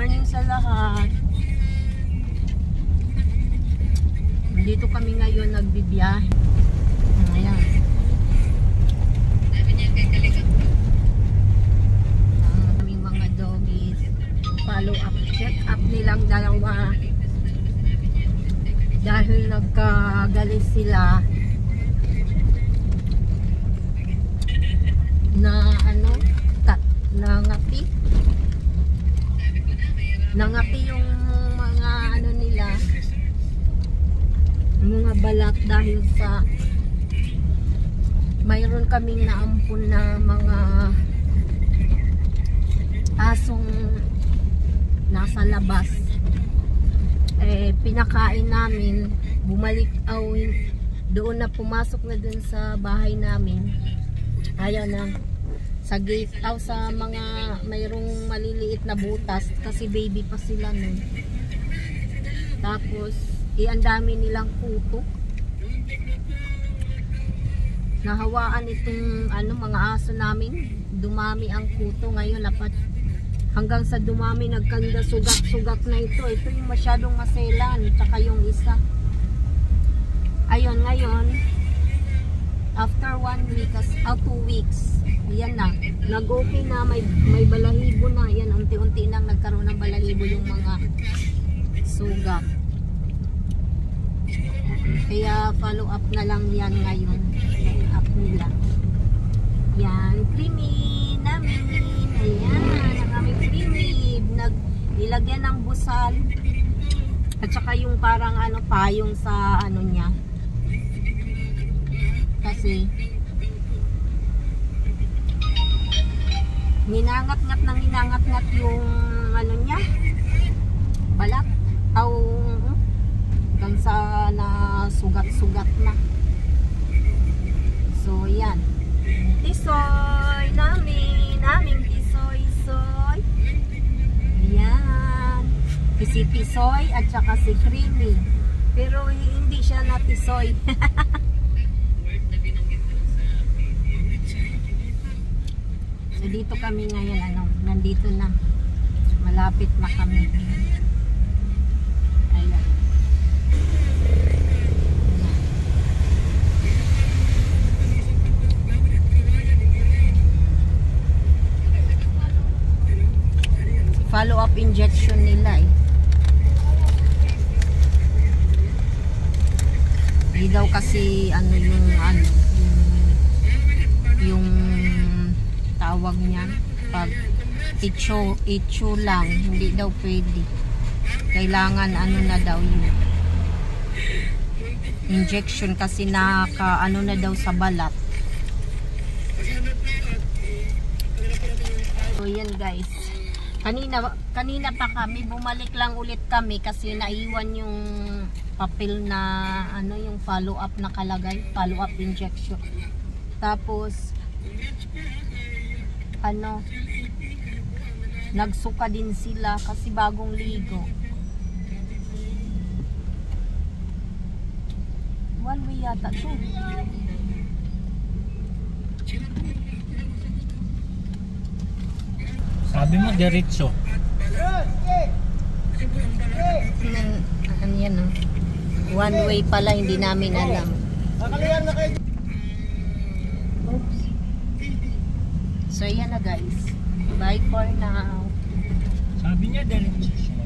morning sa lahat. Dito kami ngayon nagbibiyahe. Ayan. Aming mga doggies. Follow up, check up nilang dalawa. Dahil nagkagalis sila na nangapi yung mga nila, mga balat, dahil sa mayroon kaming naampun na mga asong nasa labas. Pinakain namin, bumalik doon na, pumasok na dun sa bahay namin. Ayaw na sa gate sa mga mayroong maliliit na butas kasi baby pa sila nun. Tapos ang dami nilang kuto. Nahawaan itong mga aso namin, dumami ang kuto ngayon, hanggang sa dumami, nagkanda sugat-sugat na ito. Ito yung masyadong maselan, tsaka yung isa. Ayun, ngayon after 1 week, 2 weeks, yan na, nag-okay na, may balahibo na. Yan, unti-unti nang nagkaroon ng balahibo yung mga sugat. Kaya follow up na lang yan ngayon. Follow up nila. Yan, creamy namin. Ayan, ang aming creamy. Nilagyan ng busal. At saka yung parang payong sa niya. Kasi ninangat-ngat yung niya, balat, hanggang sa sugat-sugat na. So yan, tisoy naming tisoy. Yan, si tisoy at saka si creamy, pero hindi siya na tisoy. So dito kami ngayon, nandito na, malapit na kami. Ayan. Follow up injection nila Hindi daw kasi yung tawag niyan, pag itcho lang, hindi daw pwede. Kailangan na daw yun, injection, kasi na daw sa balat. So yan guys, kanina pa kami, bumalik lang ulit kami kasi naiwan yung papel na yung follow up nakalagay, follow up injection. Tapos nagsuka din sila kasi bagong ligo. One way yata to. Sabi mo diretso. Yan one way pala, hindi namin alam. Oops. So yan na guys, bye for now. Sabi niya diretso siya.